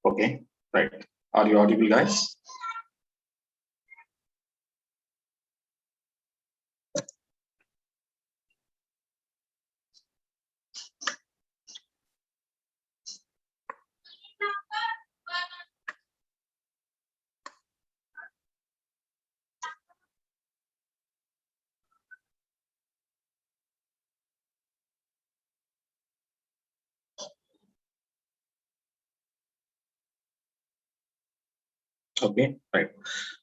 Okay, right. Are you audible, guys? Okay, right.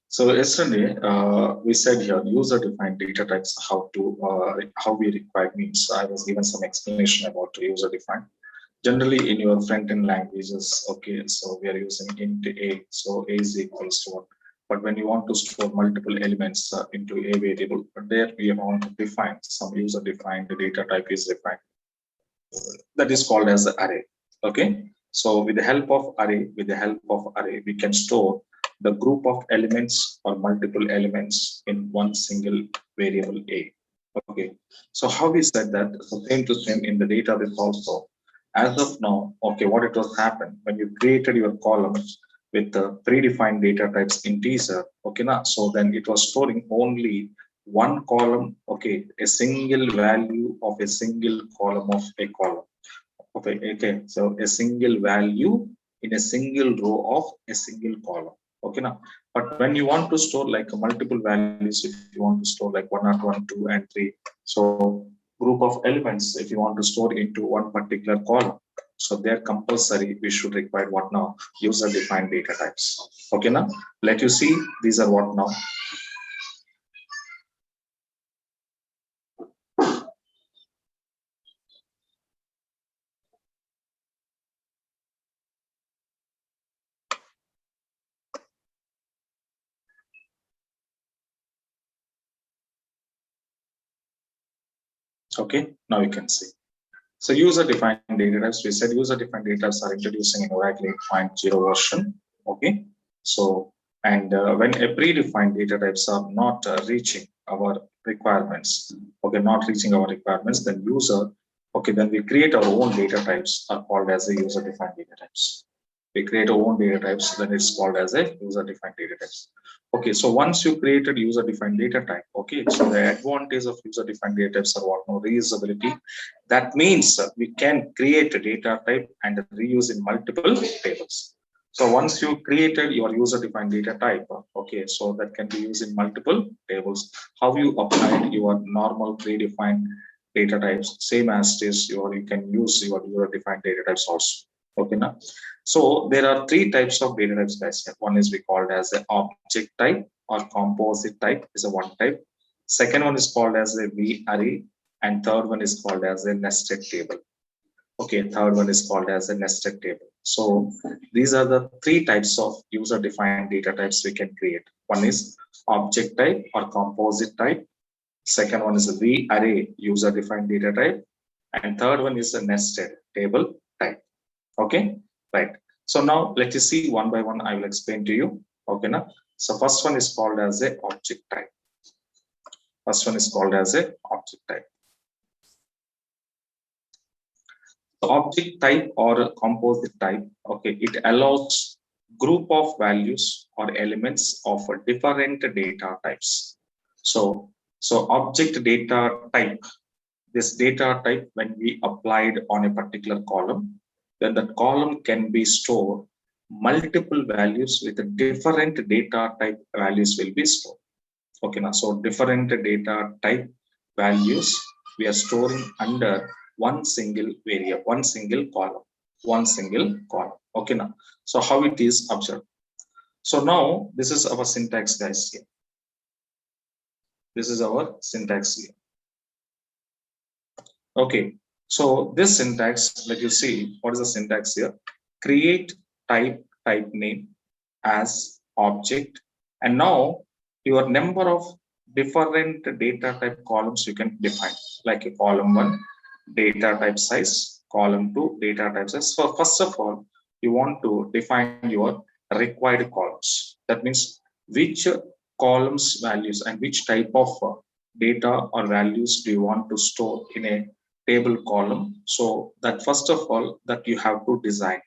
So yesterday we said here user-defined data types. How we require means. I was given some explanation about user-defined. Generally, in your front-end languages, okay, so we are using int a, so a is equals to 1. But when you want to store multiple elements into a variable, there we want to define some user-defined data type is defined. That is called as array. Okay, so with the help of array, we can store the group of elements or multiple elements in one single variable a. Okay, so how we said that, so same to same in the database also. As of now, okay, what it was happened when you created your columns with the predefined data types integer, okay, now so then it was storing only one column, okay, a single value of a single column of a column. Okay, okay, so a single value in a single row of a single column. Okay, now, but when you want to store like multiple values, if you want to store like 101, 2, and 3, so group of elements, if you want to store into one particular column, so they're compulsory. We should require what now? User-defined data types. Okay, now let you see these are what now. Okay, now you can see. So user-defined data types, we said user-defined data types are introducing in Oracle 8.0 version. Okay, so and when a predefined data types are not reaching our requirements, okay, not reaching our requirements, then then we create our own data types are called as a user-defined data types. We create our own data types, then it's called as a user-defined data types. Okay, so once you created user-defined data type, okay, so the advantage of user-defined data types are what now? Reusability. That means we can create a data type and reuse in multiple tables. So once you created your user-defined data type, okay, so that can be used in multiple tables. How you apply your normal predefined data types, same as this, you can use your user-defined data types also. Okay, now. So there are three types of data types, guys. One is we called as an object type or composite type is a one type. Second one is called as a V array, and third one is called as a nested table. Okay, third one is called as a nested table. So these are the three types of user-defined data types we can create. One is object type or composite type. Second one is a V array user-defined data type, and third one is a nested table type. Okay, right. So now let us see one by one. I will explain to you. Okay, now. So first one is called as a object type. First one is called as a object type. So object type or composite type. Okay, it allows group of values or elements of different data types. So object data type. This data type, when we applied on a particular column, then that column can be stored multiple values with a different data type values will be stored. Okay, now so different data type values we are storing under one single variable, one single column. Okay, now so how it is observed. So now this is our syntax, guys. Here. This is our syntax here. Okay, so this syntax, let you see what is the syntax here. Create type name as object, and now your number of different data type columns you can define, like a column 1 data type size, column 2 data type size. So first of all, you want to define your required columns. That means which columns values and which type of data or values do you want to store in a table column. So that first of all that you have to design.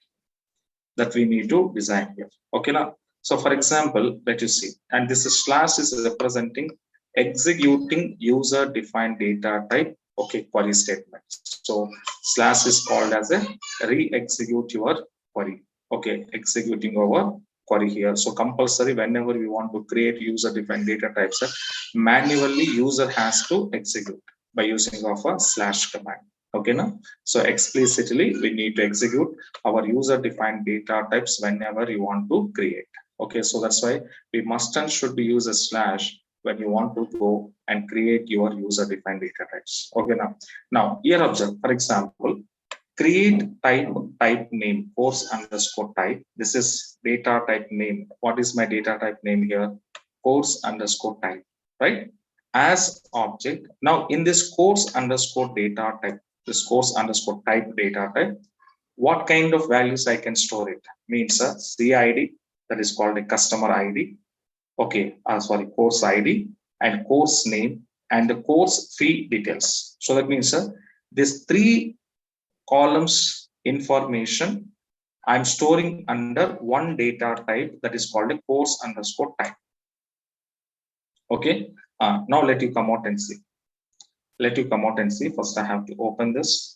that we need to design here. Okay, now, so for example, let you see, and this is slash is representing executing user defined data type, okay, query statement. So slash is called as a re-execute your query, okay, executing our query here. So compulsory, whenever we want to create user defined data types, manually user has to execute by using of a slash command. Okay, now, so explicitly we need to execute our user defined data types whenever you want to create. Okay, so that's why we must and should be use a slash when you want to go and create your user defined data types. Okay, now here observe, for example, create type name course underscore type. This is data type name. What is my data type name here? Course underscore type, right? As object. Now in this course underscore data type, this course underscore type data type, what kind of values I can store it? Means a CID, that is called a customer ID. Okay, sorry, course ID and course name and the course fee details. So that means these three columns information I'm storing under one data type, that is called a course underscore type. Okay, now let you come out and see. Let you come out and see. First, I have to open this.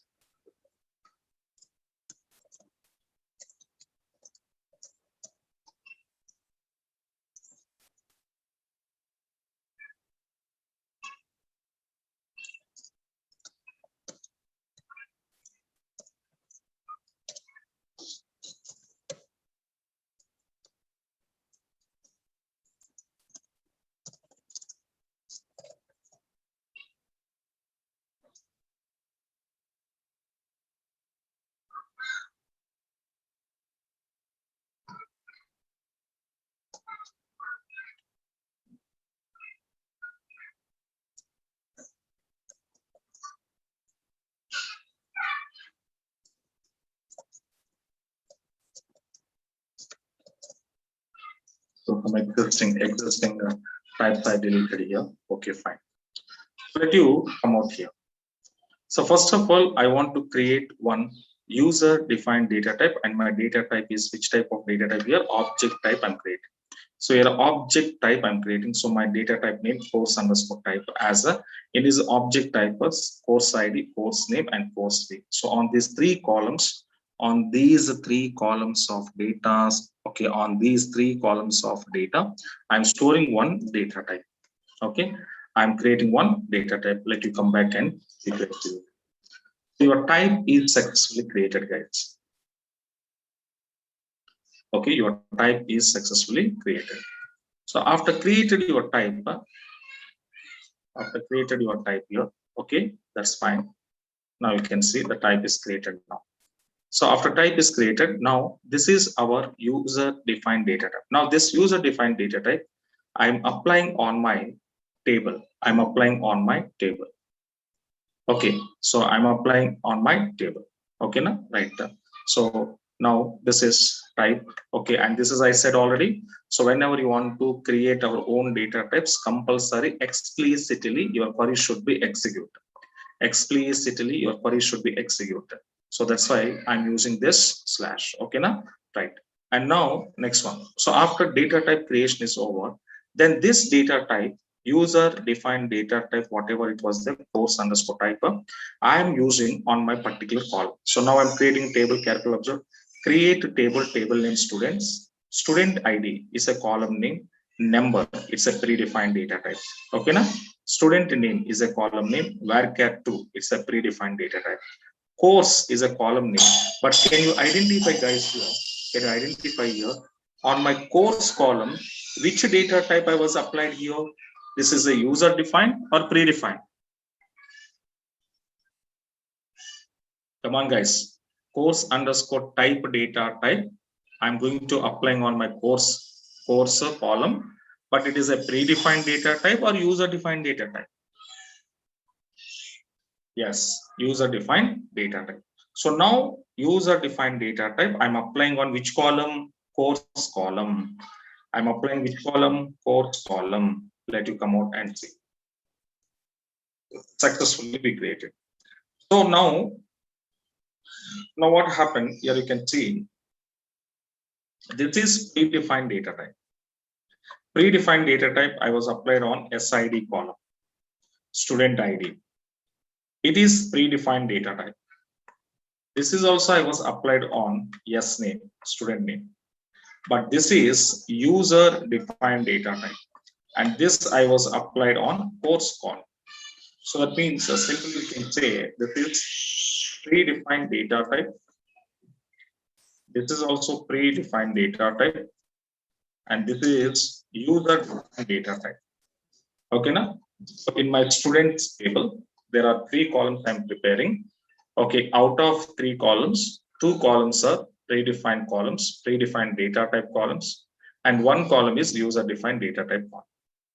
So some existing types I deleted here. Okay, fine. Let you come out here. So first of all, I want to create one user defined data type, and my data type is which type of data type here? Object type I'm creating. So here object type I'm creating. So my data type name course underscore type as a, it is object type as course ID, course name, and course fee. So on these three columns, of data, okay, on these three columns of data, I'm storing one data type. Okay, I'm creating one data type. Let you come back and see it. Your type is successfully created, guys. Okay, your type is successfully created. So after created your type, here, okay, that's fine. Now you can see the type is created now. So after type is created, now this is our user defined data type. Now this user defined data type, I'm applying on my table. Okay, so I'm applying on my table. Okay, now right there. So now this is type. Okay, and this is I said already. So whenever you want to create our own data types, compulsory explicitly your query should be executed. Explicitly your query should be executed. So that's why I'm using this slash. Okay, now right. And now next one. So after data type creation is over, then this data type, user defined data type, whatever it was, the course underscore type, I am using on my particular column. So now I'm creating table. Careful observe. Create table name students. Student ID is a column name. Number, it's a predefined data type. Okay, now student name is a column name. Varchar2, it's a predefined data type. Course is a column name. But can you identify, guys, here? Can you identify here on my course column which data type I was applied here? This is a user defined or predefined? Come on, guys. Course underscore type data type. I'm going to applying on my course column, but it is a predefined data type or user defined data type? Yes, user defined data type. So now user defined data type, I'm applying on which column? Course column. I'm applying which column? Course column. Let you come out and see. Successfully be created. So now what happened here? You can see This is predefined data type. Predefined data type I was applied on SID column, student ID. It is predefined data type. This is also I was applied on yes name, student name. But this is user defined data type. And this I was applied on course column. So that means simply you can say this is predefined data type. This is also predefined data type. And this is user defined data type. Okay, now so in my students table, there are 3 columns I'm preparing. Okay, out of 3 columns, 2 columns are predefined columns, predefined data type columns, and 1 column is user defined data type column.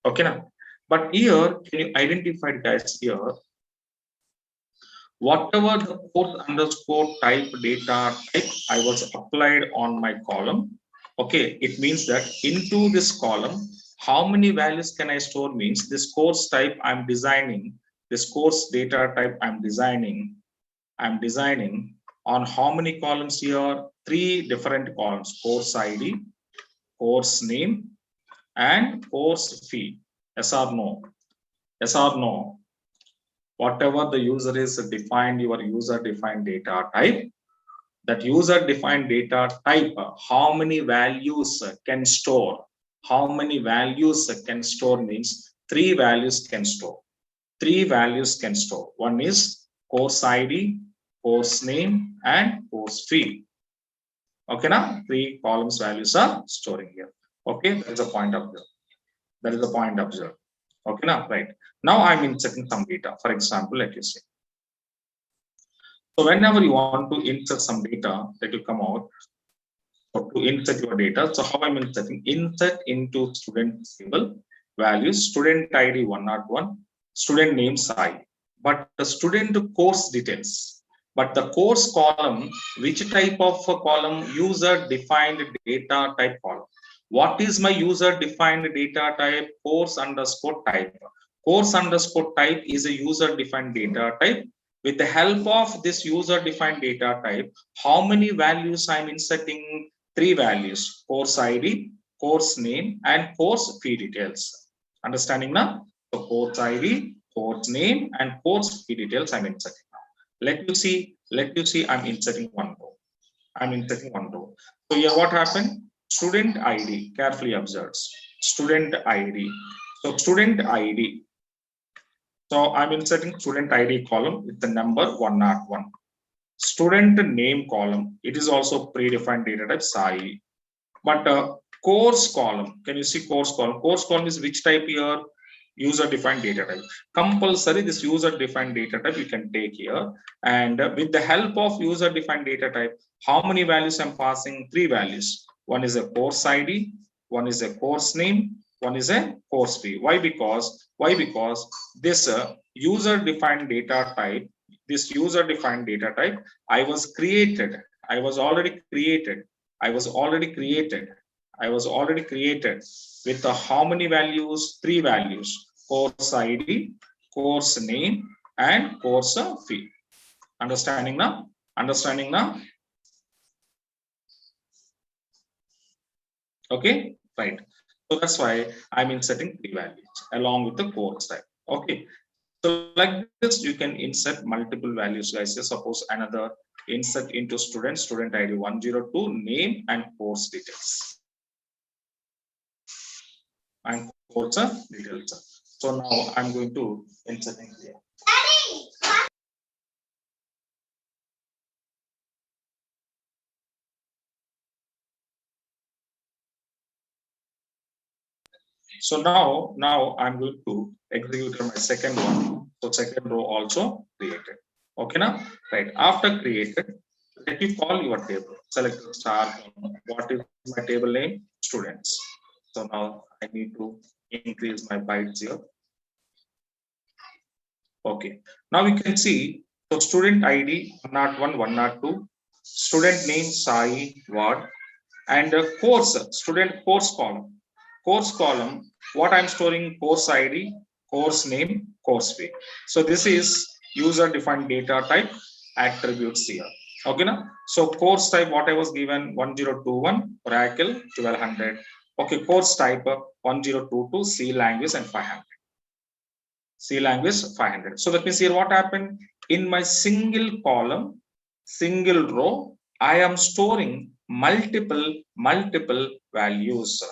Okay, now, but here, can you identify, guys, here, whatever the course underscore type data type I was applied on my column. Okay, it means that into this column, how many values can I store means this course type I'm designing, this course data type I'm designing on how many columns here? 3 different columns: course ID, course name, and course fee. Yes or no? Yes or no? Whatever the user is defined, your user defined data type, that user defined data type, how many values can store? How many values can store means 3 values can store. 3 values can store. One is course ID, course name, and course fee. Okay, now 3 columns values are storing here. Okay, that is a point observed. That is the point observed. Okay, now right. Now I'm inserting some data. For example, let you see. So whenever you want to insert some data that you come out, or to insert your data, so how I'm inserting? Insert into student table values, student ID 101, student name Sai, but the student course details. But the course column, which type of column? User defined data type column. What is my user defined data type? Course underscore type. Course underscore type is a user defined data type. With the help of this user defined data type, how many values I'm inserting? 3 values: course ID, course name, and course fee details. Understanding now? So course ID, course name, and course fee details I'm inserting now. Let you see I'm inserting one row. I'm inserting one row. So here what happened? Student ID, carefully observes. Student ID. So student ID. So I'm inserting student ID column with the number 101. Student name column, it is also predefined data type Sai. But course column, can you see course column? Course column is which type here? User defined data type. Compulsory, this user defined data type you can take here. And with the help of user defined data type, how many values I'm passing? 3 values. One is a course ID, one is a course name, one is a course fee. Why? Because this user defined data type, this user defined data type, I was already created with how many values? 3 values: course ID, course name, and course fee. Understanding now? Understanding now? Okay, right. So that's why I'm inserting 3 values along with the course type. Okay. So like this, you can insert multiple values, guys. Suppose another insert into student ID 102, name and course details. And course details. So now I'm going to insert in here. So now I'm going to execute my second one. So second row also created. Okay, now right after created, let me call your table. Select star. What is my table name? Students. So now I need to increase my bytes here. Okay. Now we can see, so student ID 101, 102, student name Sai Ward, and course, student course column. Course column, what I'm storing? Course ID, course name, course fee. So this is user defined data type attributes here. Okay, now so course type, what I was given 1021, Oracle 1200. Okay, course type 1022, C language and 500. C language 500. So that means here what happened in my single column, single row, I am storing multiple values.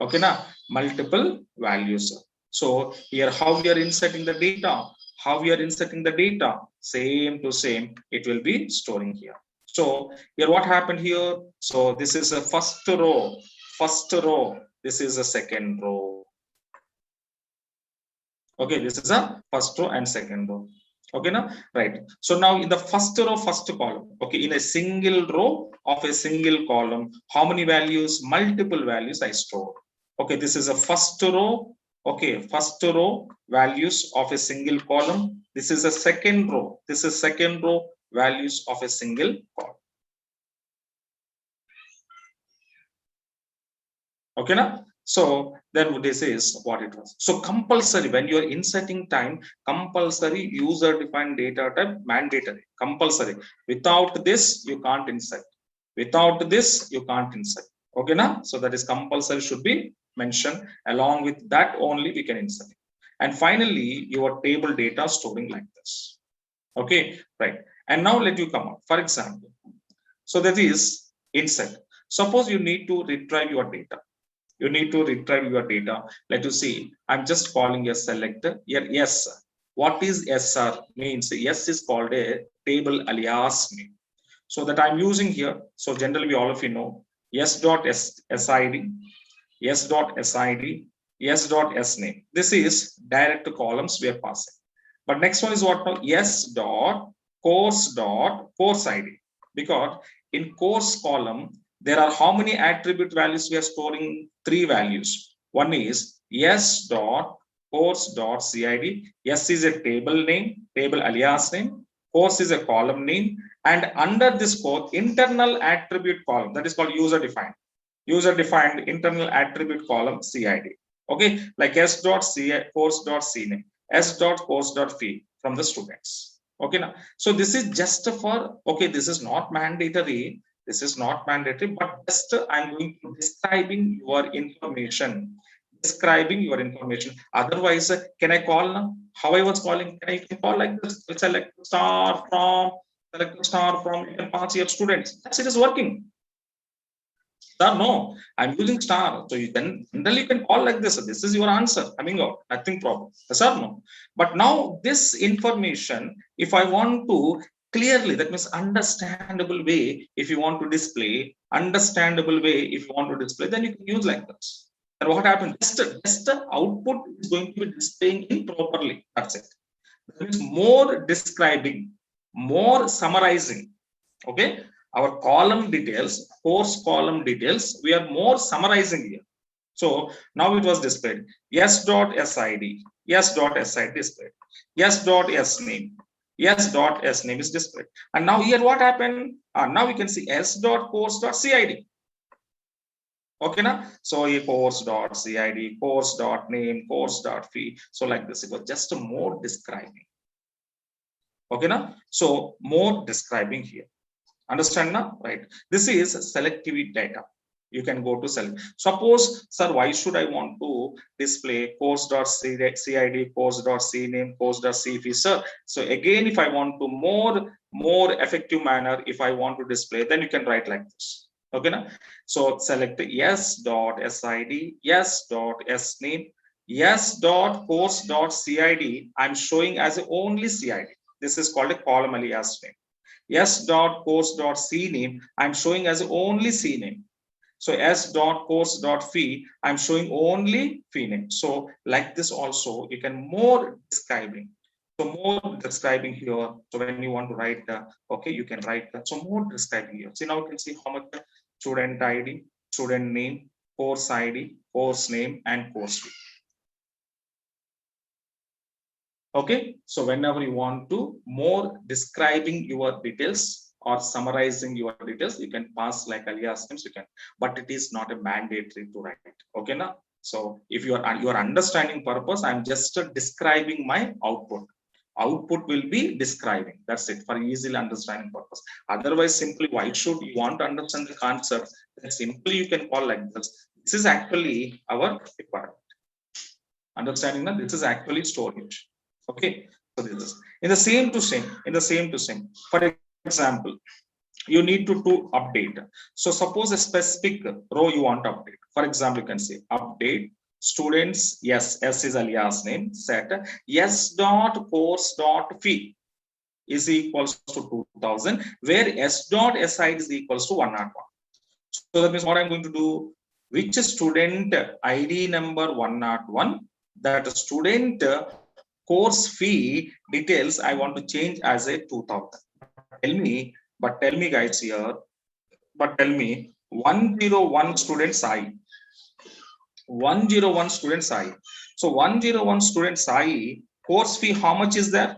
Okay, now multiple values. So here how we are inserting the data, same to same, it will be storing here. So here what happened here? So this is a first row. This is a second row. Okay, this is a first row and second row. Okay, now right. So now in the first row, first column. Okay, in a single row of a single column, how many values? Multiple values I store. Okay, this is a first row. Okay, first row values of a single column. This is a second row. This is second row values of a single column. Okay, now. So then this is what it was. So compulsory when you are inserting time, compulsory user defined data type mandatory, compulsory. Without this, you can't insert. Without this, you can't insert. Okay, now. So that is compulsory should be mentioned. Along with that only we can insert. And finally, your table data storing like this. Okay, right. And now let you come up. For example, so that is insert. Suppose you need to retrieve your data. You need to retrieve your data. Let us see. I'm just calling a selector here. Yes. What is SR means? Yes is called a table alias name. So that I'm using here. So generally, all of you know yes.sid, yes.sid, yes.sname. This is direct columns we are passing. But next one is what now? Yes.course ID. Because in course column, there are how many attribute values we are storing? 3 values. One is yes.course.cid. Yes is a table name, table alias name. Course is a column name. And under this course, internal attribute column, that is called user defined. User defined internal attribute column CID. Okay, like s.course.cname, s.course.fee from the students. Okay, now so this is just for, okay, this is not mandatory. This is not mandatory, but just I'm going to describing your information. Describing your information. Otherwise, can I call now? How I was calling? Can I call like this? Select star from. You can pass your students. That's it is working. Star, no, I'm using star. So you can generally you can call like this. This is your answer coming out. Nothing problem. Yes or no? But now this information, if I want to clearly, that means understandable way, if you want to display, understandable way, if you want to display, then you can use like this. And what happens? Just the output is going to be displaying improperly. That's it. That means more describing, more summarizing. Okay. Our column details, course column details, we are more summarizing here. So now it was displayed. Yes.sid, yes.sid displayed. Yes.sname, yes.sname is displayed. And now here what happened? Now we can see s.course.cid. Okay, now so a course.cid, course.name, course.fee. So like this, it was just more describing. Okay, now so more describing here. Understand now, right? This is selectivity data. You can go to select. Suppose, sir, why should I want to display course.cid, course.cname, course.cfee, sir? So again, if I want to more effective manner, if I want to display, then you can write like this. Okay, now? So select yes.sid, yes.sname, yes.course.cid. I'm showing as only CID. This is called a column alias name. S.course.cname, I'm showing as only cname. So s.course.fee, I'm showing only fee name. So like this also, you can more describing. So more describing here. So when you want to write the, okay, you can write that. So more describing here. So now you can see how much student ID, student name, course ID, course name, and course fee. Okay, so whenever you want to more describing your details or summarizing your details, you can pass like alias names, you can, but it is not a mandatory to write. Okay, now. So if you are your understanding purpose, I'm just describing my output. output will be describing. That's it, for easily understanding purpose. Otherwise, simply why should you want to understand the concept? Then simply you can call like this. This is actually our requirement. Understanding that this is actually storage. Okay, so this is in the same to same, in the same to same. For example, you need to update. So suppose a specific row you want to update. For example, you can say update students. Yes, S is alias name. Set S dot course dot fee is equals to 2000, where S dot SID is equals to 101. So that means what I'm going to do, which student ID number 101, that student course fee details I want to change as a 2000. Tell me guys here, but tell me 101 students I. 101 students I. So 101 students I, course fee, how much is there?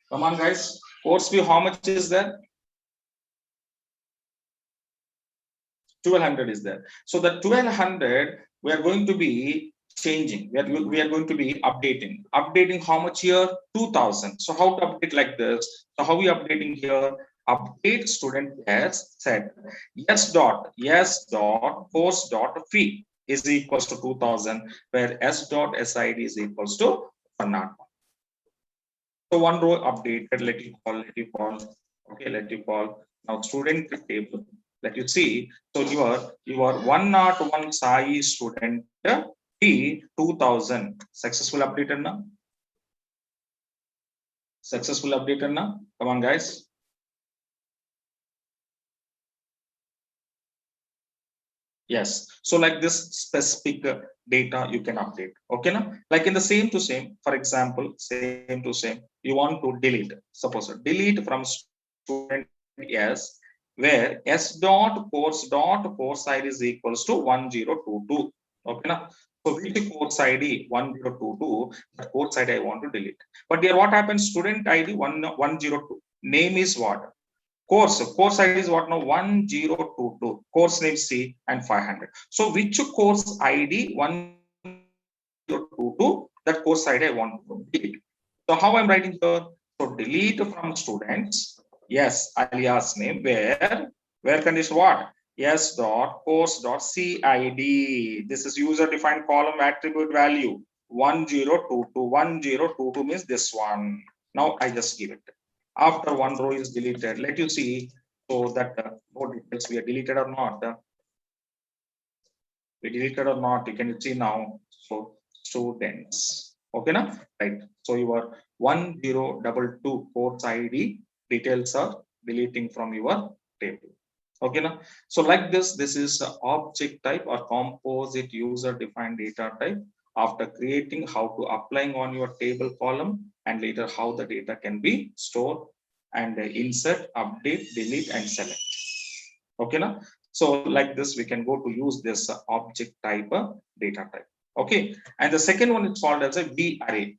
Come on guys, course fee, how much is there? 1200 is there. So the 1200 we are going to be changing. We are going to be updating. Updating how much here? 2000. So how to update like this? So how we updating here? Update student S set yes dot course dot fee is equals to 2000, where S dot SID is equals to 101. So one row updated. Let you call. Okay, let you call. Now student table. Let you see. So your 101 Sai student T 2000 successful updated now. Successful updated now. Come on, guys. Yes. So like this specific data you can update. Okay, now like in the same to same. For example, same to same. You want to delete. Suppose delete from student S, where S dot course ID is equals to 1022. Okay, now so which course ID 1022, the course ID I want to delete. But here what happens? Student ID 102. Name is what? Course ID is what now? 1022. Course name C and 500. So which course ID 1022? That course ID I want to delete. So how I'm writing here? So delete from students. Yes, alias name, where condition what? Yes dot course dot CID. This is user defined column attribute value 1022. 1022 means this one. Now I just give it. After one row is deleted, let you see so that more details we are deleted or not. We deleted or not, you can see now. So students. Okay, now right. So your 1022 course ID details are deleting from your table. Okay, now so like this is object type or composite user defined data type. After creating, how to applying on your table column, and later how the data can be stored and insert, update, delete, and select. Okay, now so like this we can go to use this object type data type. Okay, and the second one is called as a V array.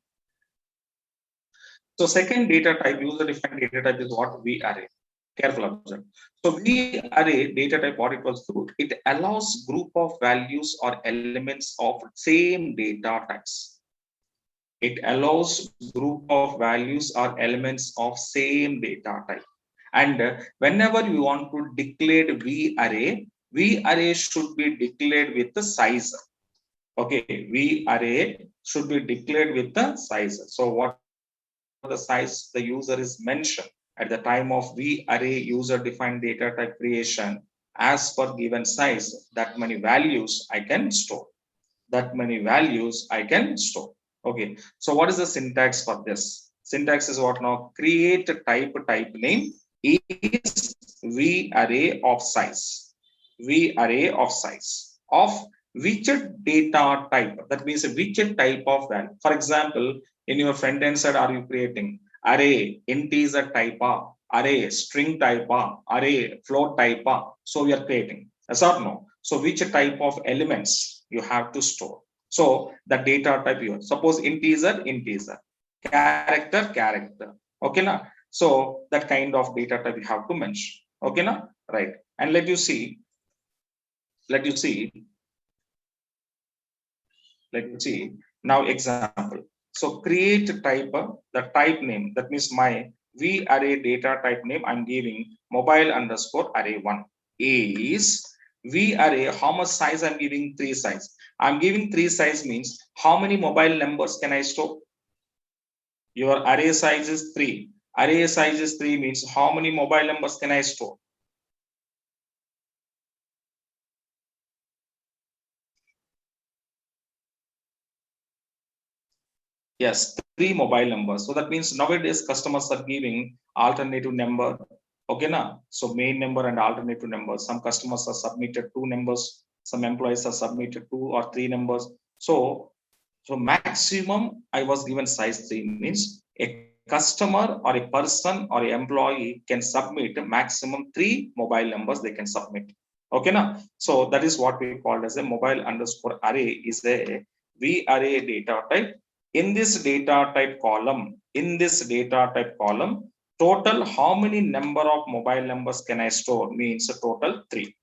So second data type, user defined data type, is what? V array. Careful observe. So V array data type, what it was do, it allows group of values or elements of same data types. It allows group of values or elements of same data type. And whenever we want to declare V array should be declared with the size. Okay, V array should be declared with the size. So what the size the user is mentioned at the time of V array user defined data type creation, as per given size, that many values I can store. That many values I can store. Okay, so what is the syntax for this? Syntax is what now? Create type name is V array of size. V array of size of which data type? That means which type of value. For example, in your front end side, are you creating array integer type, array string type, array float type? So we are creating. Yes or no? So which type of elements you have to store? So the data type here. Suppose integer, character. Okay, now. So that kind of data type you have to mention. Okay, now, right? And let you see. Now example. So create type, the type name, that means my v array data type name I'm giving mobile underscore array 1 is v array. How much size I'm giving? 3 size. I'm giving 3 size means how many mobile numbers can I store? Your array size is 3. Array size is 3 means how many mobile numbers can I store? Yes, 3 mobile numbers. So that means nowadays customers are giving alternative number. Okay, na? So main number and alternative number. Some customers are submitted 2 numbers. Some employees are submitted 2 or 3 numbers. So maximum I was given size 3 means a customer or a person or a employee can submit maximum 3 mobile numbers they can submit. Okay, na? So that is what we call as a mobile underscore array is a v array data type. In this data type column, total how many number of mobile numbers can I store? Means a total 3.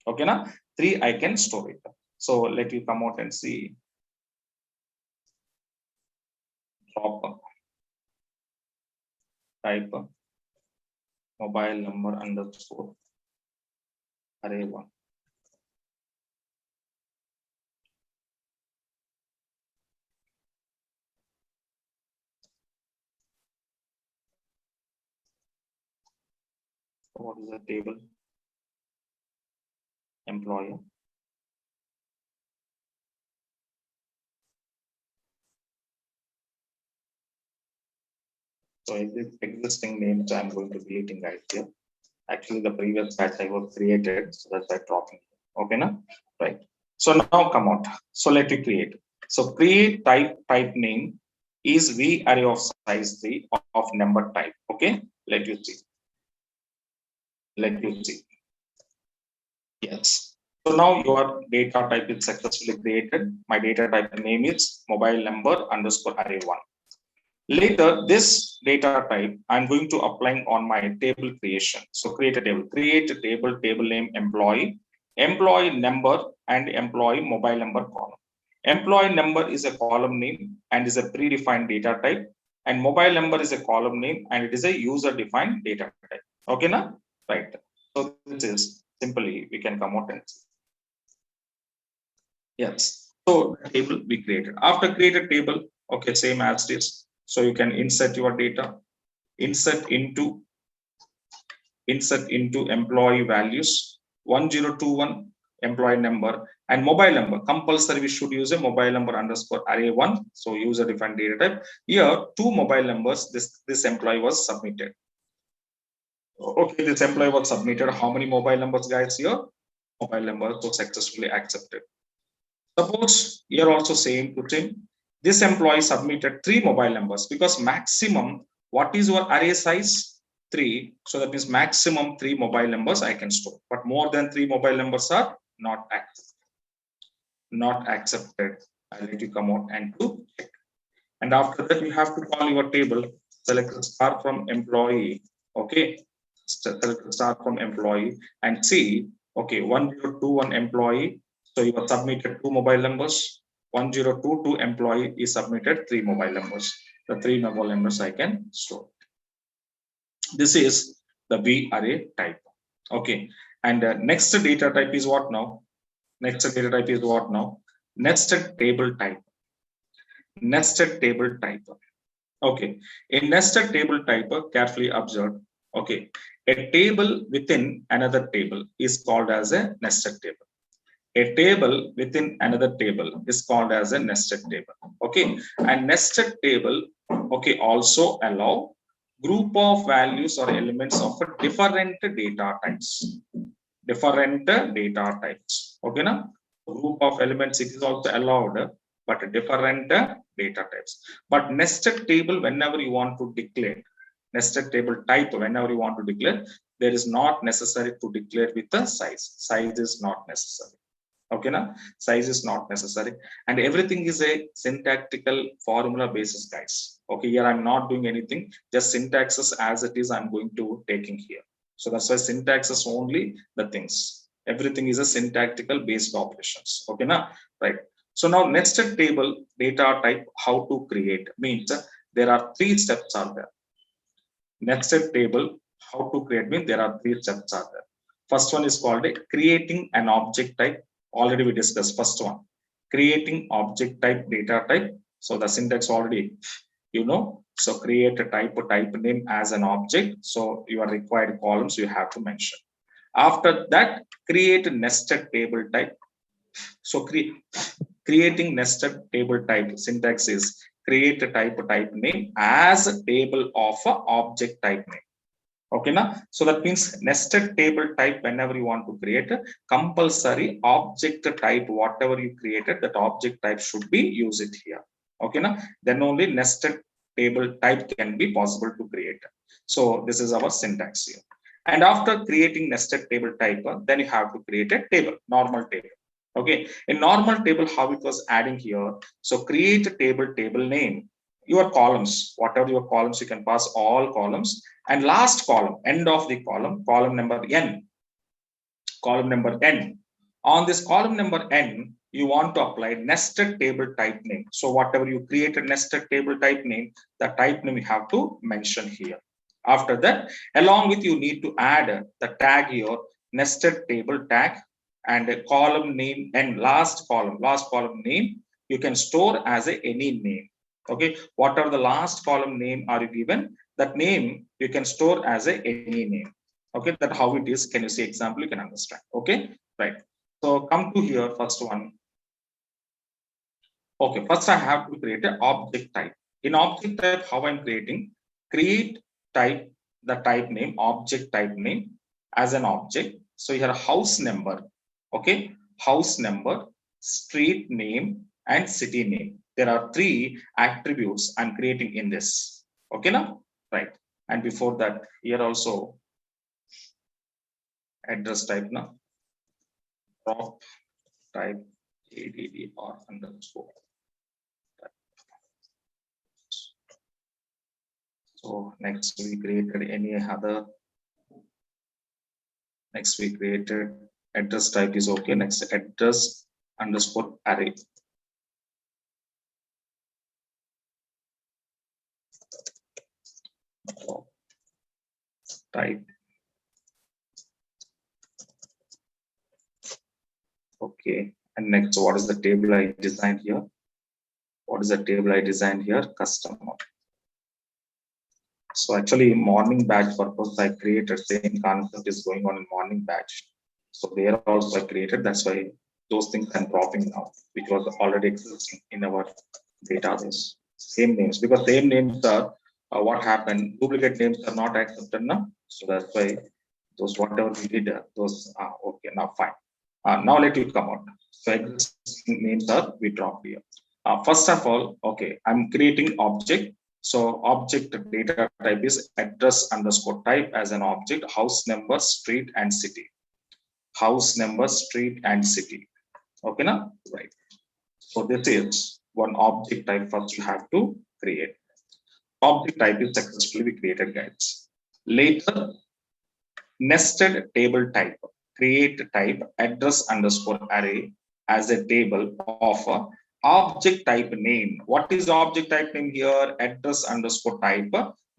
Okay, na? 3 I can store it. So let you come out and see. Drop type mobile number underscore array 1. What is the table? Employee. So existing names I'm going to deleting right here. Actually, the previous batch I was created, so that's why dropping. Okay, na? Right. So now come out. So let you create. So create type name is v array of size 3 of number type. Okay, let you see. Let you see. Yes. So now your data type is successfully created. My data type name is mobile number underscore array 1. Later, this data type I'm going to applying on my table creation. So create a table, table name employee number and employee mobile number column. Employee number is a column name and is a predefined data type, and mobile number is a column name and it is a user defined data type. Okay, na? Right. So this is simply we can come out and see. Yes. So the table we created. After created table, okay, same as this. So you can insert your data, insert into employee values 1021 employee number and mobile number. Compulsory we should use a mobile number underscore array 1. So user defined data type. Here 2 mobile numbers this employee was submitted. Okay, this employee was submitted. How many mobile numbers, guys? Here mobile numbers was successfully accepted. Suppose here also same put in this employee submitted 3 mobile numbers because maximum what is your array size? 3. So that means maximum 3 mobile numbers I can store, but more than 3 mobile numbers are not accepted. I'll let you come out and to check. And after that, you have to call your table, select start from employee. Okay, select start from employee and see. Okay, 1021 employee. So you have submitted 2 mobile numbers. 1022 employee is submitted 3 mobile numbers. The 3 mobile numbers I can store. This is the V array type. Okay, and next data type is what now? Next data type is what now? Nested table type. Nested table type. Okay, a nested table type, carefully observe. Okay, a table within another table is called as a nested table. A table within another table is called as a nested table. Okay, and nested table, okay, also allow group of values or elements of different data types. Different data types. Okay, na? Group of elements it is also allowed, but different data types. But nested table, whenever you want to declare, nested table type, whenever you want to declare, there is not necessary to declare with the size. Size is not necessary. Okay, na? Size is not necessary, and everything is a syntactical formula basis, guys. Okay, here I'm not doing anything, just syntaxes as it is I'm going to taking here. So that's why syntax is only the things. Everything is a syntactical based operations. Okay, na? Right. So now nested table data type, how to create means there are 3 steps are there. Nested table, how to create means there are 3 steps are there. First one is called creating an object type. Already we discussed first one, creating object type data type. So the syntax already you know. So create a type name as an object. So your required columns you have to mention. After that, create a nested table type. So creating nested table type syntax is create a type name as a table of a object type name. Okay, now so that means nested table type, whenever you want to create a compulsory object type, whatever you created, that object type should be used here. Okay, now then only nested table type can be possible to create. So this is our syntax here. And after creating nested table type, then you have to create a table, normal table. Okay, in normal table, how it was adding here. So create a table name, your columns, whatever your columns, you can pass all columns, and last column, end of the column number n. Column number n. On this column number n, you want to apply nested table type name. So whatever you create a nested table type name, the type name you have to mention here. After that, along with you need to add the tag here, nested table tag, and a column name and last column name you can store as any name. Okay, whatever the last column name are you given, that name you can store as any name. Okay, that how it is. Can you see example? You can understand. Okay, right. So come to here, first one. Okay, first I have to create an object type. In object type, how I'm creating? Create type, the type name, object type name as an object. So here house number. Okay, house number, street name, and city name. There are 3 attributes I'm creating in this. Okay, now right. And before that, here also address type now. Prop type add or underscore. So next we created any other. Next we created address type is okay. Next address underscore array. Type. Okay. And next, what is the table I designed here? What is the table I designed here? Customer. So actually, morning batch purpose I created, same concept is going on in morning batch. So there also I created. That's why those things I'm dropping now, which was already existing in our database. Same names, because same names are what happened. Duplicate names are not accepted now. So that's why those whatever we did, those are okay now. Fine. Now let it come out. So existing names are we drop here. First of all, okay, I'm creating object. So object data type is address underscore type as an object, house number, street, and city. House number, street, and city. Okay, now right. So this is one object type first you have to create. Object type is successfully created, guys. Later, nested table type. Create type address underscore array as a table of a object type name. What is object type name here? Address underscore type.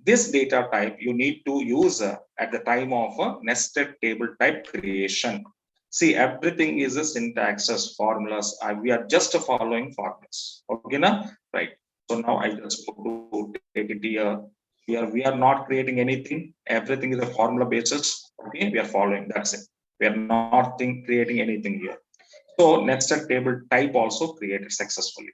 This data type you need to use at the time of a nested table type creation. See, everything is a syntaxes, formulas. We are just following formulas. Okay, now right. So now I just go to take it here. Here we are not creating anything. Everything is a formula basis. Okay, we are following. That's it. We are not creating anything here. So nested table type also created successfully.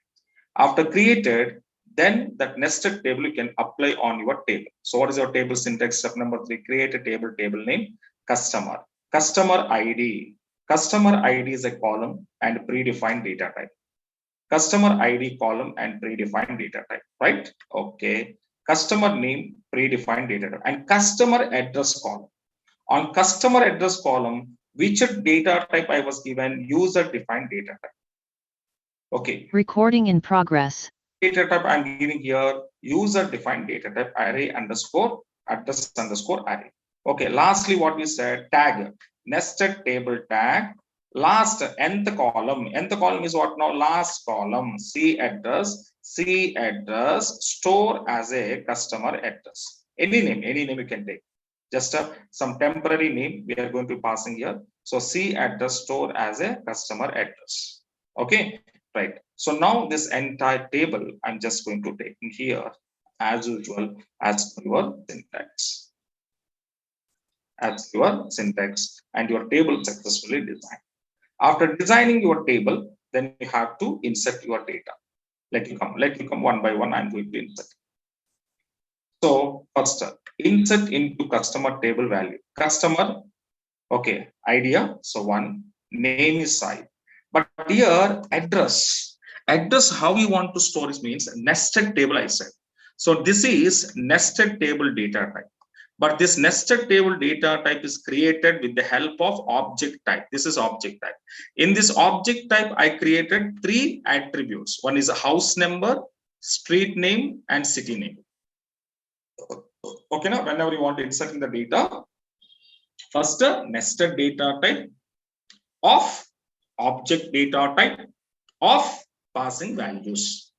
After created, then that nested table you can apply on your table. So what is your table syntax? Step number 3, create a table name, customer. Customer ID. Customer ID is a column and predefined data type. Customer ID column and predefined data type, right? Okay. Customer name, predefined data type, and customer address column. On customer address column, which data type I was given? User defined data type. Okay. Recording in progress. Data type I'm giving here, user defined data type array underscore address underscore array. Okay. Lastly, what we said, tag, nested table tag. Last nth column is what now? Last column. C address store as a customer address. Any name you can take. Just some temporary name we are going to be passing here. So C address store as a customer address. Okay, right. So now this entire table I'm just going to take in here as usual as your syntax. As your syntax, and your table successfully designed. After designing your table, then you have to insert your data. Let you come one by one. I'm going to insert. So first, insert into customer table value. Customer, okay, idea. So one, name is Sai. But here address how we want to store it means nested table. I said. So this is nested table data type. But this nested table data type is created with the help of object type. This is object type. In this object type, I created 3 attributes. One is a house number, street name, and city name. Okay, now whenever you want to insert in the data, first nested data type of object data type of passing values.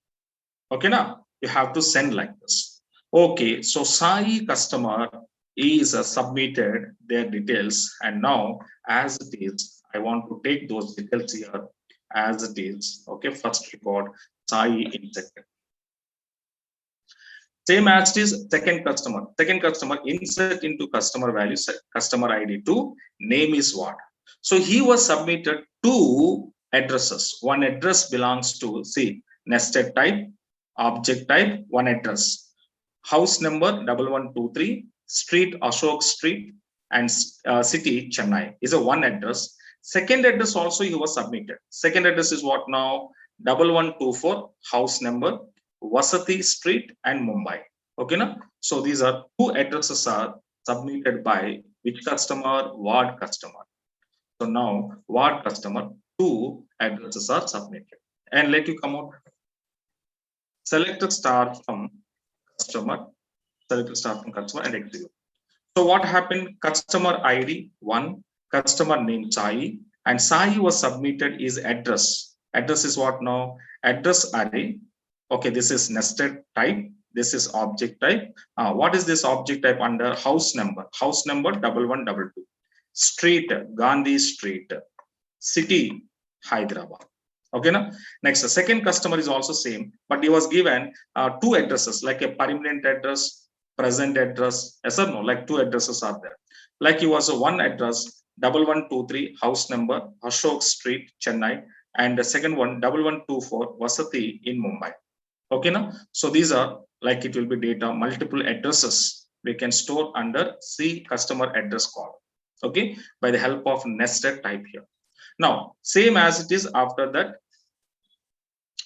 Okay, now you have to send like this. Okay, so Sai customer is submitted their details, and now as it is, I want to take those details here as it is. Okay, first record Sai injected. Same as it is second customer insert into customer value, customer ID 2, name is what. So he was submitted 2 addresses. One address belongs to see nested type, object type, one address. House number 1123, street Ashok Street, and city Chennai is a one address. Second address also he was submitted. Second address is what now? 1124, house number, Vasati Street and Mumbai. Okay, now so these are 2 addresses are submitted by which customer? Ward customer. So now ward customer 2 addresses are submitted, and let you come out. Select a star from customer, select start from customer and execute. So what happened? Customer ID 1, customer name Sai, and Sai was submitted is address. Address is what now? Address array. Okay, this is nested type. This is object type. What is this object type under? House number. House number 1122. Street Gandhi Street. City Hyderabad. Okay, now next the second customer is also same, but he was given 2 addresses like a permanent address, present address. Yes or no? Like 2 addresses are there. Like he was a one address 1123 house number Ashok Street Chennai, and the second one 1124 Vasati in Mumbai. Okay, now so these are like it will be data multiple addresses we can store under C customer address column. Okay, by the help of nested type here. Now, same as it is after that.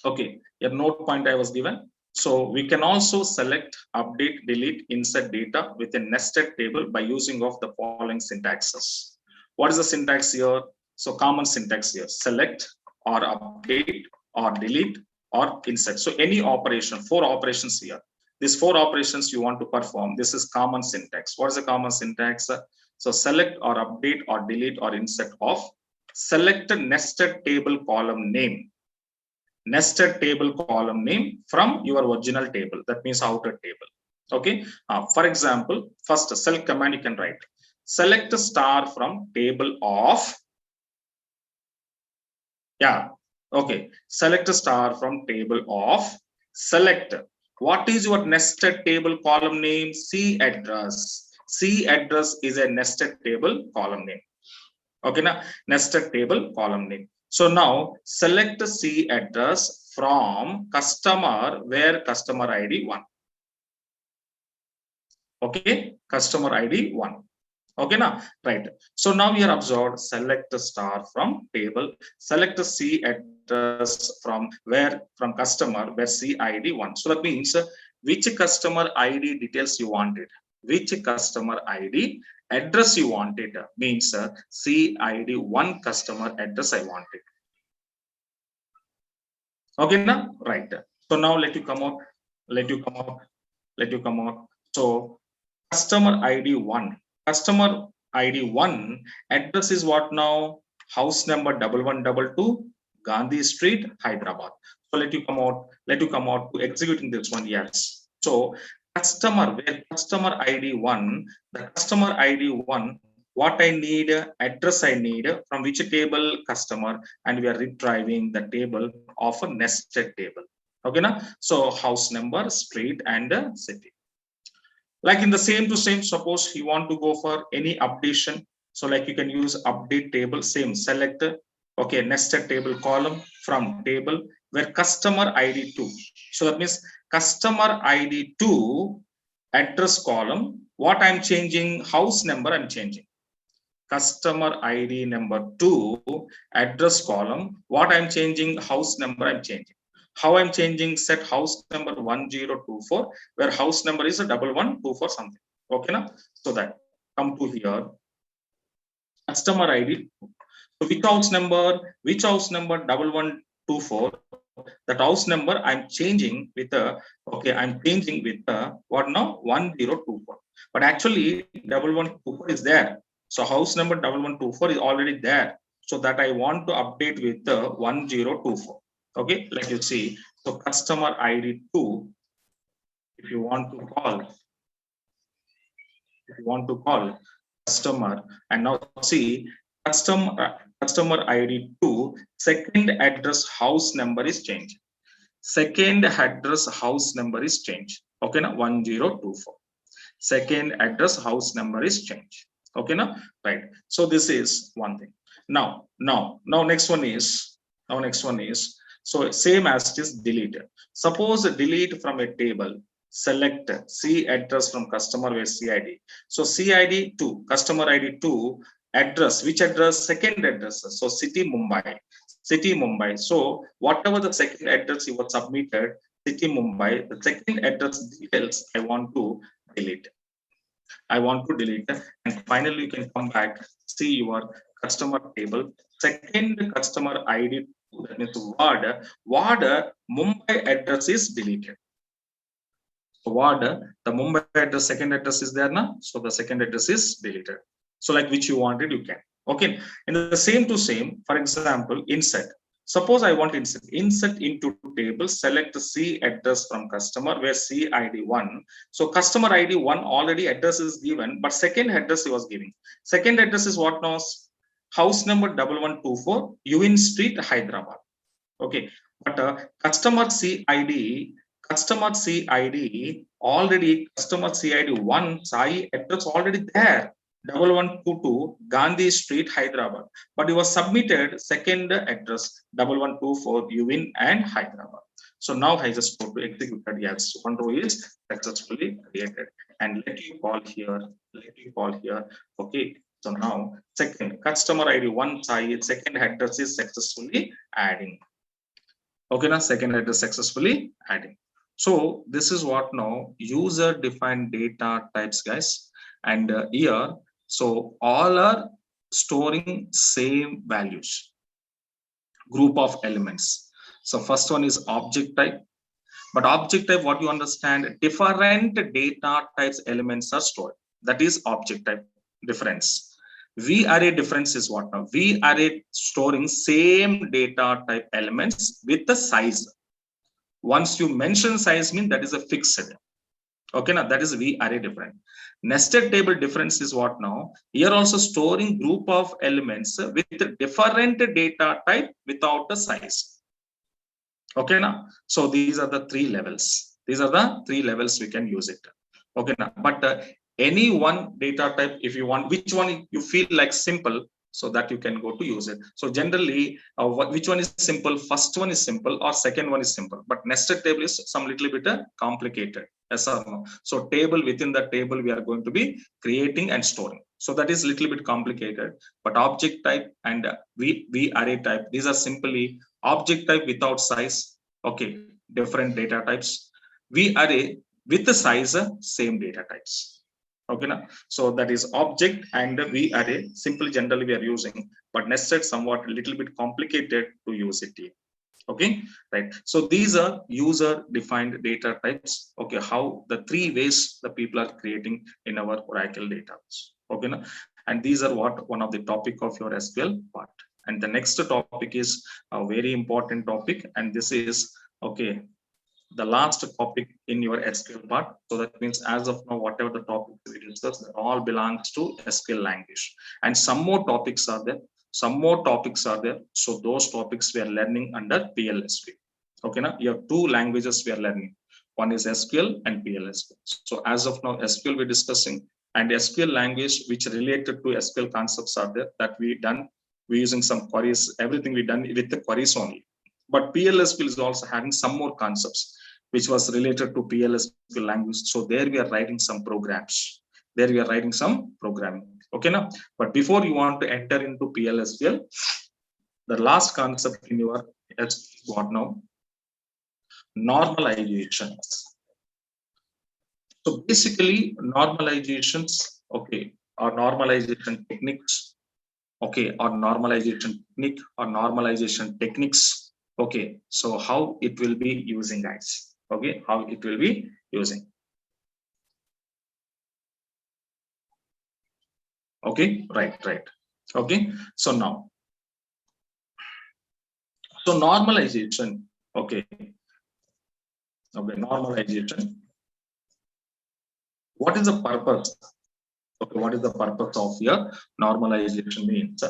Okay, a note point I was given. So we can also select, update, delete, insert data with a nested table by using of the following syntaxes. What is the syntax here? So common syntax here: select or update or delete or insert. So any operation, 4 operations here. These 4 operations you want to perform. This is common syntax. What is the common syntax? So select or update or delete or insert of select a nested table column name. Nested table column name from your original table. That means outer table. Okay. For example, first select command you can write. Select a star from table of. Yeah. Okay. Select a star from table of. Select. What is your nested table column name? C address. C address is a nested table column name. Okay, now nested table column name. So now select C address from customer where customer ID 1. Okay, customer ID 1. Okay, now right. So now we are observed select a star from table, select a C address from where from customer where C ID 1. So that means which customer ID details you wanted, which customer ID address you wanted means CID 1 customer address I wanted. Okay, now right. So now let you come out. So customer ID 1 address is what now? house number 1122, Gandhi Street, Hyderabad. So let you come out to executing this one. Yes. So customer, where customer ID 1, the customer ID 1, what I need, address I need, from which table customer, and we are retrieving the table of a nested table. Okay, now so house number, street, and city. Like in the same to same, suppose you want to go for any updation. So like you can use update table, same select, okay, nested table column from table where customer ID 2. So that means customer ID 2 address column, what I'm changing, house number I'm changing. Customer ID number 2 address column, what I'm changing, house number I'm changing. How I'm changing, set house number 1024, where house number is a 1124 something. Okay, now so that come to here, customer ID. So which house number 1124, that house number I'm changing with a, okay, I'm changing with a, what now, 1024. But actually 1124 is there. So house number 1124 is already there. So that I want to update with the 1024. Okay, like you see. So customer ID 2, if you want to call customer, and now see customer ID 2, second address house number is changed. Second address house number is changed. Okay, now 1024. Second address house number is changed. Okay, now right. So this is one thing. Now next one is so same as this delete. Suppose delete from a table. Select C address from customer where CID. So CID 2, customer ID 2, address, which address? Second address. So city Mumbai. So whatever the second address you was submitted, city Mumbai, the second address details I want to delete. And finally you can come back, see your customer table, second customer ID, that means ward Mumbai address is deleted. So ward, the Mumbai address, second address is there now, so the second address is deleted. So like which you wanted, you can. Okay, in the same to same, for example, insert. Suppose I want insert into table, select C address from customer where C ID 1. So customer ID 1 already address is given, but second address he was giving. Second address is what now? House number 1124, UD Street, Hyderabad. Okay, but customer CID already, customer CID 1 Sai address already there. 1122 Gandhi Street, Hyderabad. But it was submitted second address 1124 UD and Hyderabad. So now I just go to execute that. Yes, one row is successfully created. And let you call here. Okay. So now second customer ID 1 side, second address is successfully adding. Okay, now second address successfully adding. So this is what now user defined data types, guys. And here, so all are storing same values, group of elements. So first one is object type. But object type, what you understand, different data types elements are stored. That is object type difference. VArray difference is what now? VArray storing same data type elements with the size. Once you mention size, mean that is a fixed. Okay, now that is VArray different. Nested table difference is what now? Here also storing group of elements with different data type without a size. Okay, now so these are the three levels. These are the three levels we can use it. Okay, now but any one data type, if you want, which one you feel like simple, so that you can go to use it. So generally, which one is simple? First one is simple or second one is simple, but nested table is some little bit complicated. Yes or no? So table, within the table we are going to be creating and storing. So that is little bit complicated, but object type and VArray type, these are simply object type without size. Okay, different data types. VArray with the size, same data types. Okay, now so that is object and VArray. Simple generally we are using, but nested somewhat a little bit complicated to use it here. Okay, right. So these are user defined data types. Okay, how the three ways the people are creating in our Oracle database. Okay, now, and these are what one of the topic of your SQL part. And the next topic is a very important topic, and this is okay, the last topic in your SQL part. So that means as of now, whatever the topics we discussed, that all belongs to SQL language. And some more topics are there. Some more topics are there. So those topics we are learning under PLSP. Okay, now you have two languages we are learning. One is SQL and PLSP. So as of now, SQL we're discussing, and SQL language which related to SQL concepts are there that we done. We're using some queries. Everything we done with the queries only. But PLSP is also having some more concepts which was related to PLSP language. So there we are writing some programs. There we are writing some programming. Okay, now, but before you want to enter into PLSQL, the last concept in your SQL what now? Normalizations. So basically, normalizations, okay, or normalization techniques, okay, or normalization technique or normalization techniques. Okay, so how it will be using, guys? Okay, how it will be using. Okay, right. Okay, so now, so normalization, okay, normalization. What is the purpose? Okay, what is the purpose of your normalization means?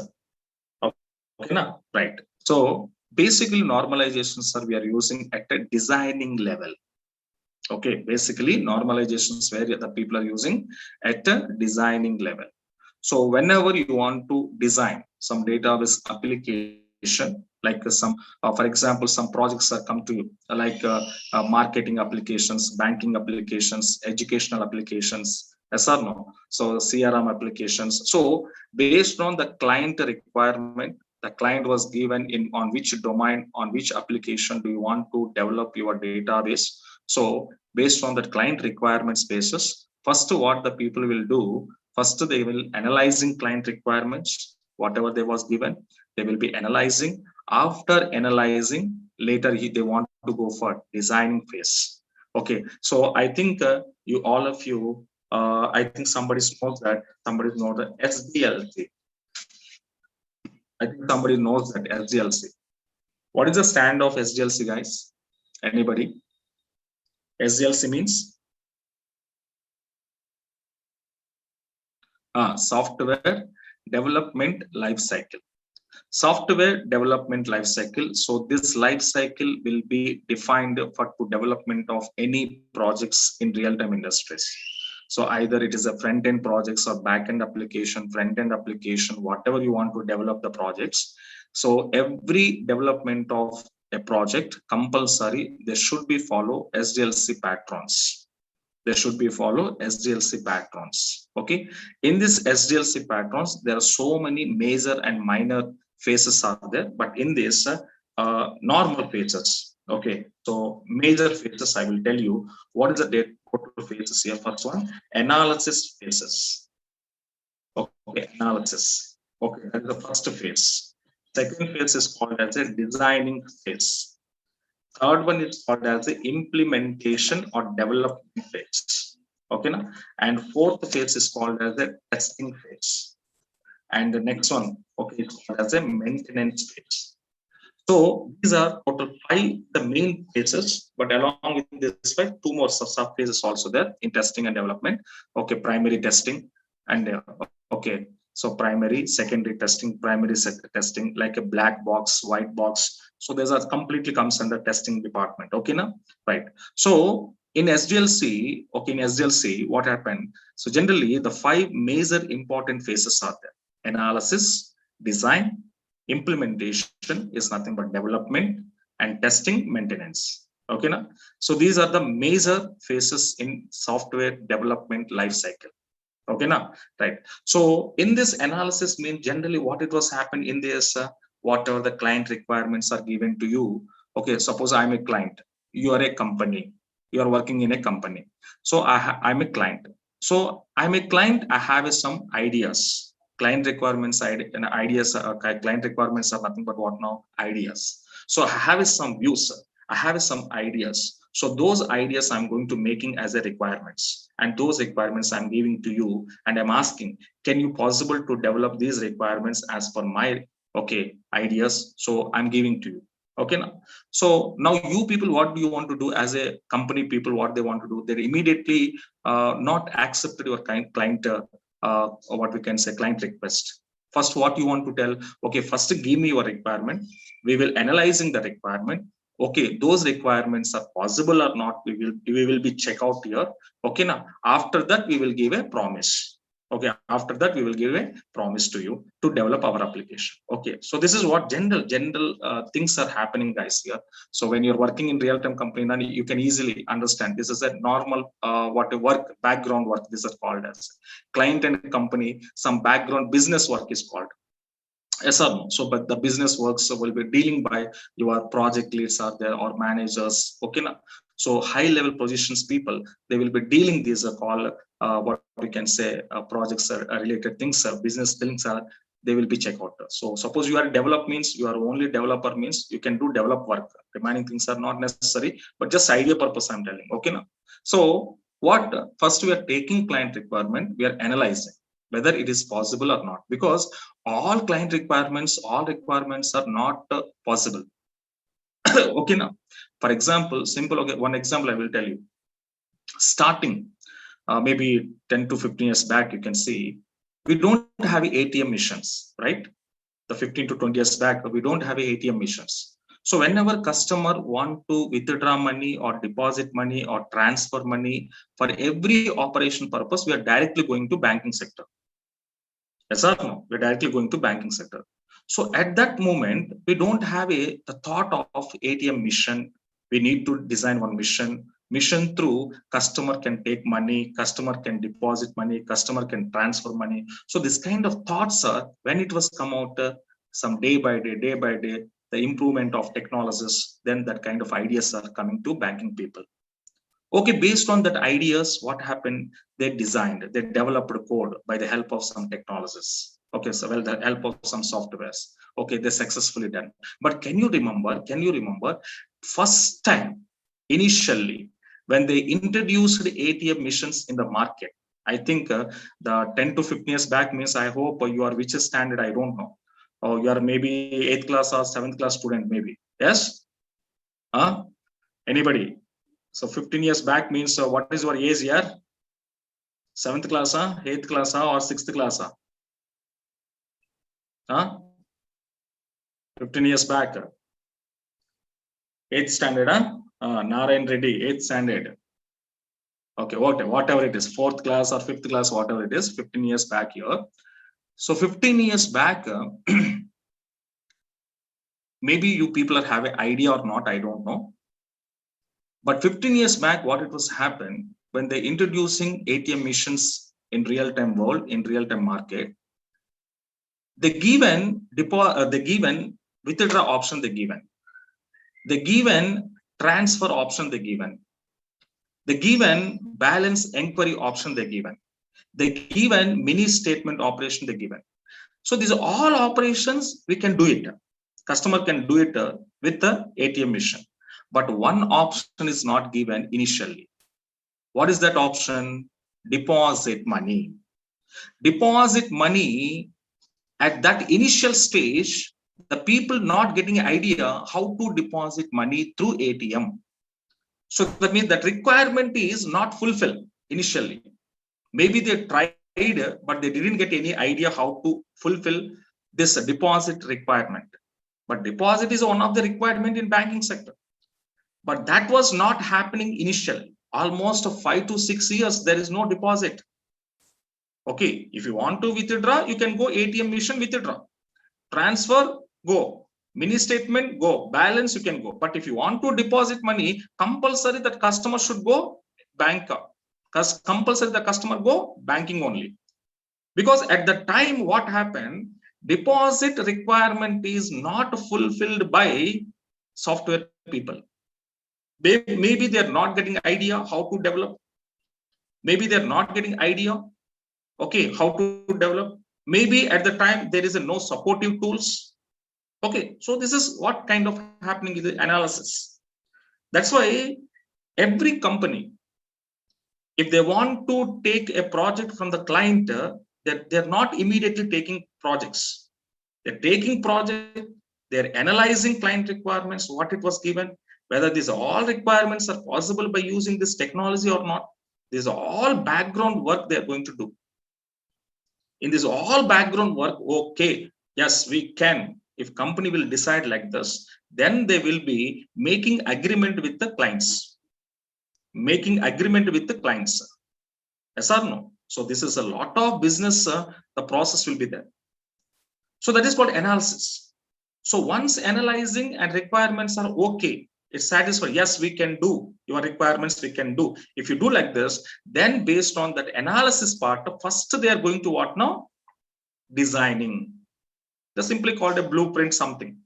Okay, now, right. So basically, normalizations are we are using at a designing level. Okay, basically normalizations where the people are using at a designing level. So whenever you want to design some database application, like some, for example, some projects are come to you, like marketing applications, banking applications, educational applications, yes or no? So CRM applications. So based on the client requirement, the client was given in on which domain, on which application do you want to develop your database. So based on the client requirements basis, first what the people will do, first they will analyzing client requirements, whatever they was given, they will be analyzing. After analyzing, later they want to go for designing phase. Okay, so I think you all of you, I think somebody knows that, somebody knows the SDLC. I think somebody knows that SDLC. What is the stand of SDLC, guys? Anybody? SDLC means software development life cycle. Software development life cycle. So this life cycle will be defined for to development of any projects in real-time industries. So either it is a front-end projects or back-end application, front-end application, whatever you want to develop the projects. So every development of a project compulsory, they should be follow SDLC patterns. They should be follow SDLC patterns. Okay, in this SDLC patterns, there are so many major and minor phases are there, but in this normal phases. Okay, so major phases, I will tell you what is the total phases here. First one, analysis phases. Okay, analysis. Okay, that is the first phase. Second phase is called as a designing phase. Third one is called as the implementation or development phase. Okay, now? And fourth phase is called as the testing phase. And the next one, okay, it's called as a maintenance phase. So these are total 5 the main phases, but along with this 5, 2 more sub phases also there in testing and development. Okay, primary testing and okay. So primary, secondary testing, primary testing, like a black box, white box. So these are completely comes under testing department. Okay, now, right? So in SDLC, okay, in SDLC, what happened? So generally, the 5 major important phases are there: analysis, design, implementation is nothing but development, and testing, maintenance. Okay, now, so these are the major phases in software development life cycle. Okay, now, right? So in this analysis mean generally what it was happened in this whatever the client requirements are given to you. Okay, suppose I'm a client, you are a company, you are working in a company. So I'm a client. So I'm a client, I have some ideas. Client requirements and ideas, client requirements are nothing but what now? Ideas. So I have some views, I have some ideas. So those ideas I'm going to making as a requirements, and those requirements I'm giving to you, and I'm asking, can you possible to develop these requirements as per my okay, ideas. So I'm giving to you. Okay, now. So now you people, what do you want to do as a company people? What they want to do? They immediately not accepted your client what we can say client request. First, what you want to tell? Okay, first give me your requirement. We will analyzing the requirement. Okay, those requirements are possible or not. We will be check out here. Okay, now after that we will give a promise. Okay, after that we will give a promise to you to develop our application. Okay, so this is what general things are happening, guys, here. So when you're working in real-time company, then you can easily understand this is a normal what a work background work. This is called as client and company. Some background business work is called. Yes or no? So, but the business works will be dealing by your project leads are there or managers. Okay, now. So high level positions people, they will be dealing these call what we can say projects are related things, business things are they will be check out. So suppose you are develop means you are only developer means you can do develop work. Remaining things are not necessary, but just idea purpose I'm telling. Okay, now. So what first we are taking client requirement, we are analyzing whether it is possible or not, because all client requirements, all requirements are not possible. Okay, now, for example, simple, okay, one example I will tell you. Starting maybe 10 to 15 years back, you can see, we don't have ATM machines, right? The 15 to 20 years back, we don't have ATM machines. So whenever customer want to withdraw money or deposit money or transfer money, for every operation purpose, we are directly going to banking sector. Yes or no? We're directly going to banking sector. So at that moment, we don't have the thought of ATM mission. We need to design one mission. Mission through customer can take money, customer can deposit money, customer can transfer money. So this kind of thoughts are when it was come out some day by day, the improvement of technologies, then that kind of ideas are coming to banking people. Okay, based on that ideas, what happened? They designed, they developed code by the help of some technologies. Okay, so well, the help of some softwares. Okay, they successfully done. But can you remember first time initially when they introduced ATM machines in the market? I think the 10 to 15 years back means I hope you are which standard, I don't know. Or you are maybe 8th class or 7th class student, maybe. Yes? Anybody? So 15 years back means what is your age here? 7th class, 8th class, or 6th class? 15 years back. 8th standard, Narayan Reddy, 8th standard. Okay, whatever it is, 4th class or 5th class, whatever it is, 15 years back here. So 15 years back, maybe you people are having idea or not, I don't know. But 15 years back, what it was happened when they introducing ATM machines in real-time world, in real-time market, the given withdraw option they given, the given transfer option they given, the given balance inquiry option they given, the given mini statement operation they given. So these are all operations we can do it. Customer can do it with the ATM machine, but one option is not given initially. What is that option? Deposit money. Deposit money. At that initial stage, the people not getting an idea how to deposit money through ATM. So that means that requirement is not fulfilled initially. Maybe they tried, but they didn't get any idea how to fulfill this deposit requirement. But deposit is one of the requirement in banking sector. But that was not happening initially. Almost 5 to 6 years, there is no deposit. Okay, if you want to withdraw, you can go ATM machine withdraw. Transfer, go. Mini statement, go. Balance, you can go. But if you want to deposit money, compulsory that customer should go bank. Because compulsory the customer go banking only. Because at the time, what happened? Deposit requirement is not fulfilled by software people. Maybe they're not getting idea how to develop. Maybe they're not getting idea, okay, how to develop. Maybe at the time there is no supportive tools. Okay, so this is what kind of happening in the analysis. That's why every company, if they want to take a project from the client, they're not immediately taking projects. They're taking project, they're analyzing client requirements, what it was given, whether these all requirements are possible by using this technology or not. These are all background work they're going to do. In this all background work, okay, yes, we can. If company will decide like this, then they will be making agreement with the clients. Making agreement with the clients. Yes or no? So this is a lot of business, the process will be there. So that is called analysis. So once analyzing and requirements are okay, it's satisfied. Yes, we can do your requirements. We can do. If you do like this, then based on that analysis part, first they are going to what now? Designing. They simply called a blueprint something.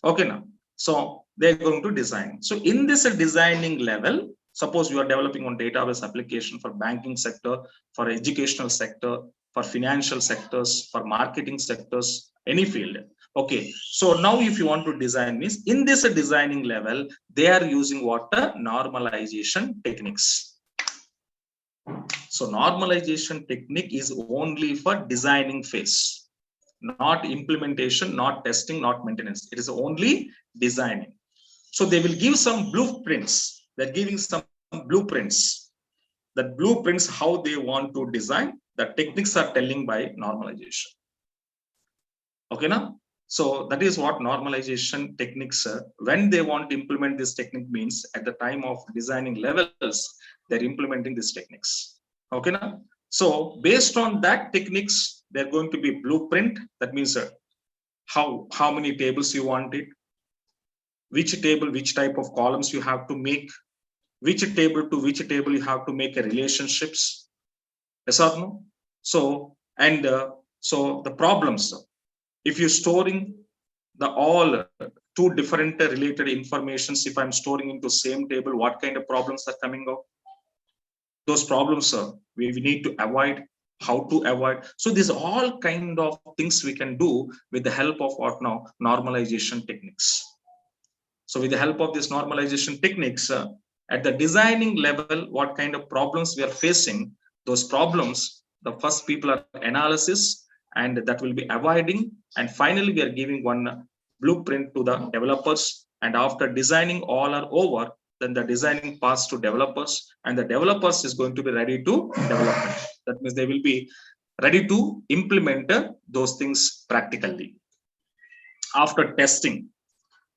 Okay now. So they're going to design. So in this designing level, suppose you are developing one database application for banking sector, for educational sector, for financial sectors, for marketing sectors, any field. Okay, so now if you want to design this, in this designing level, they are using what? Normalization techniques. So normalization technique is only for designing phase, not implementation, not testing, not maintenance. It is only designing. So they will give some blueprints. They're giving some blueprints. That blueprints how they want to design. The techniques are telling by normalization. Okay now? So that is what normalization techniques, when they want to implement this technique means at the time of designing levels, they're implementing these techniques. Okay now? So based on that techniques, they're going to be blueprint. That means how many tables you want it, which table, which type of columns you have to make, which table to which table you have to make a relationships. Yes or no? So, and so the problems, if you're storing the all two different related informations, if I'm storing into same table, what kind of problems are coming out? Those problems we need to avoid, how to avoid. So these are all kind of things we can do with the help of what now? Normalization techniques. So with the help of this normalization techniques, at the designing level, what kind of problems we are facing, those problems, the first people are analysis, and that will be avoiding. And finally, we are giving one blueprint to the developers. And after designing all are over, then the designing pass to developers, and the developers is going to be ready to development. That means they will be ready to implement those things practically. After testing,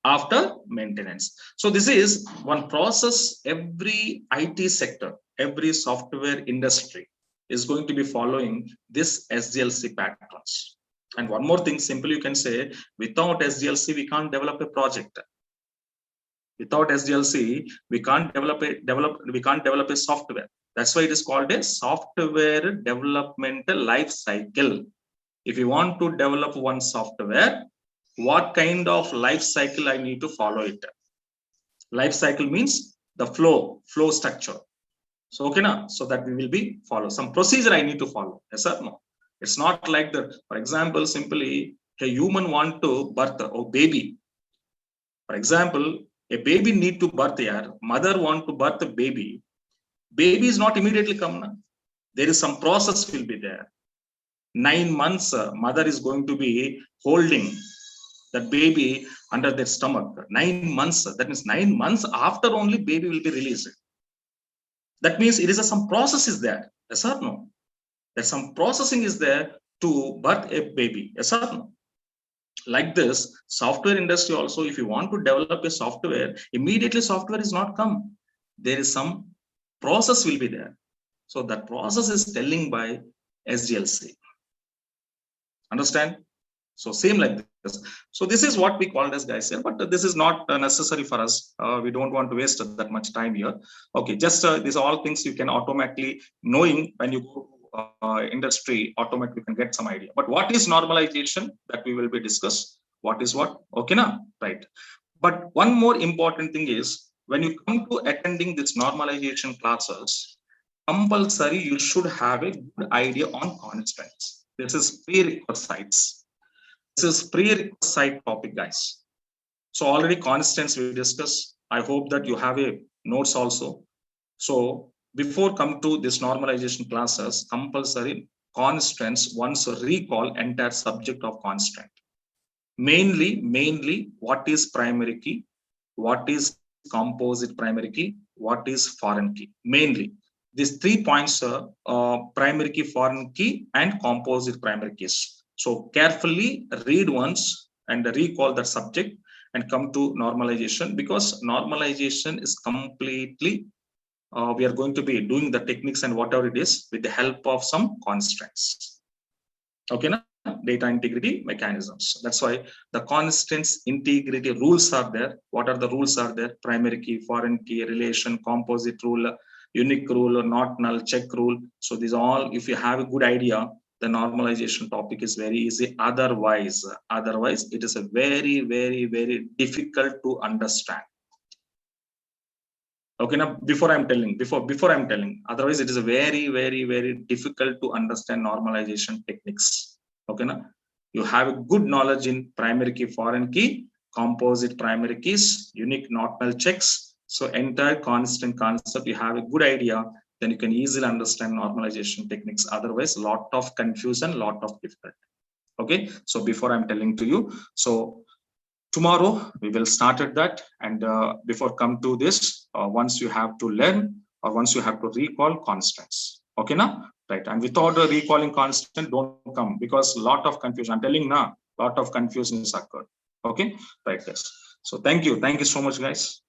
after maintenance. So this is one process every IT sector, every software industry is going to be following this SDLC patterns. And one more thing, simply you can say, without SDLC, we can't develop a project. Without SDLC, we can't develop a software. That's why it is called a software development life cycle. If you want to develop one software, what kind of life cycle I need to follow it? Life cycle means the flow structure. So okay now, so that we will be follow some procedure I need to follow. Yes or no? It's not like that. For example, simply a human want to birth a baby. For example, a baby need to birth here. Mother want to birth a baby. Baby is not immediately come now. There is some process will be there. 9 months, mother is going to be holding that baby under their stomach. 9 months. That means 9 months after only baby will be released. That means it is some process is there. Yes or no? That some processing is there to birth a baby. Yes or no? Like this, software industry also, if you want to develop a software, immediately software is not come. There is some process will be there. So that process is telling by SDLC. Understand? So same like this. So this is what we called as guys here, but this is not necessary for us. We don't want to waste that much time here. Okay, just these are all things you can automatically knowing when you go to industry, automatically you can get some idea. But what is normalization that we will be discuss? What is what? Okay, now right. But one more important thing is when you come to attending this normalization classes, compulsory you should have a good idea on constraints. This is prerequisites. This is prerequisite topic, guys. So already constants we discussed. I hope that you have a notes also. So before come to this normalization classes, compulsory constants once recall entire subject of constraint. Mainly what is primary key, what is composite primary key, what is foreign key. Mainly these 3 points are primary key, foreign key, and composite primary keys. So carefully read once and recall that subject and come to normalization, because normalization is completely we are going to be doing the techniques and whatever it is with the help of some constraints. Okay, na? Data integrity mechanisms. That's why the constants integrity rules are there. What are the rules are there? Primary key, foreign key, relation, composite rule, unique rule, not null, check rule. So these all, if you have a good idea, the normalization topic is very easy. Otherwise it is a very difficult to understand. Okay, now before I'm telling, otherwise it is a very difficult to understand normalization techniques. Okay, now you have a good knowledge in primary key, foreign key, composite primary keys, unique not null checks. So entire constant concept, you have a good idea, then you can easily understand normalization techniques. Otherwise, lot of confusion, lot of difficulty. Okay, so before I'm telling to you, so tomorrow we will start at that, and before come to this, once you have to learn or once you have to recall constants. Okay, now right, and without recalling constant, don't come, because lot of confusion. I'm telling now, lot of confusion is occurred. Okay, right, guys. So thank you so much, guys.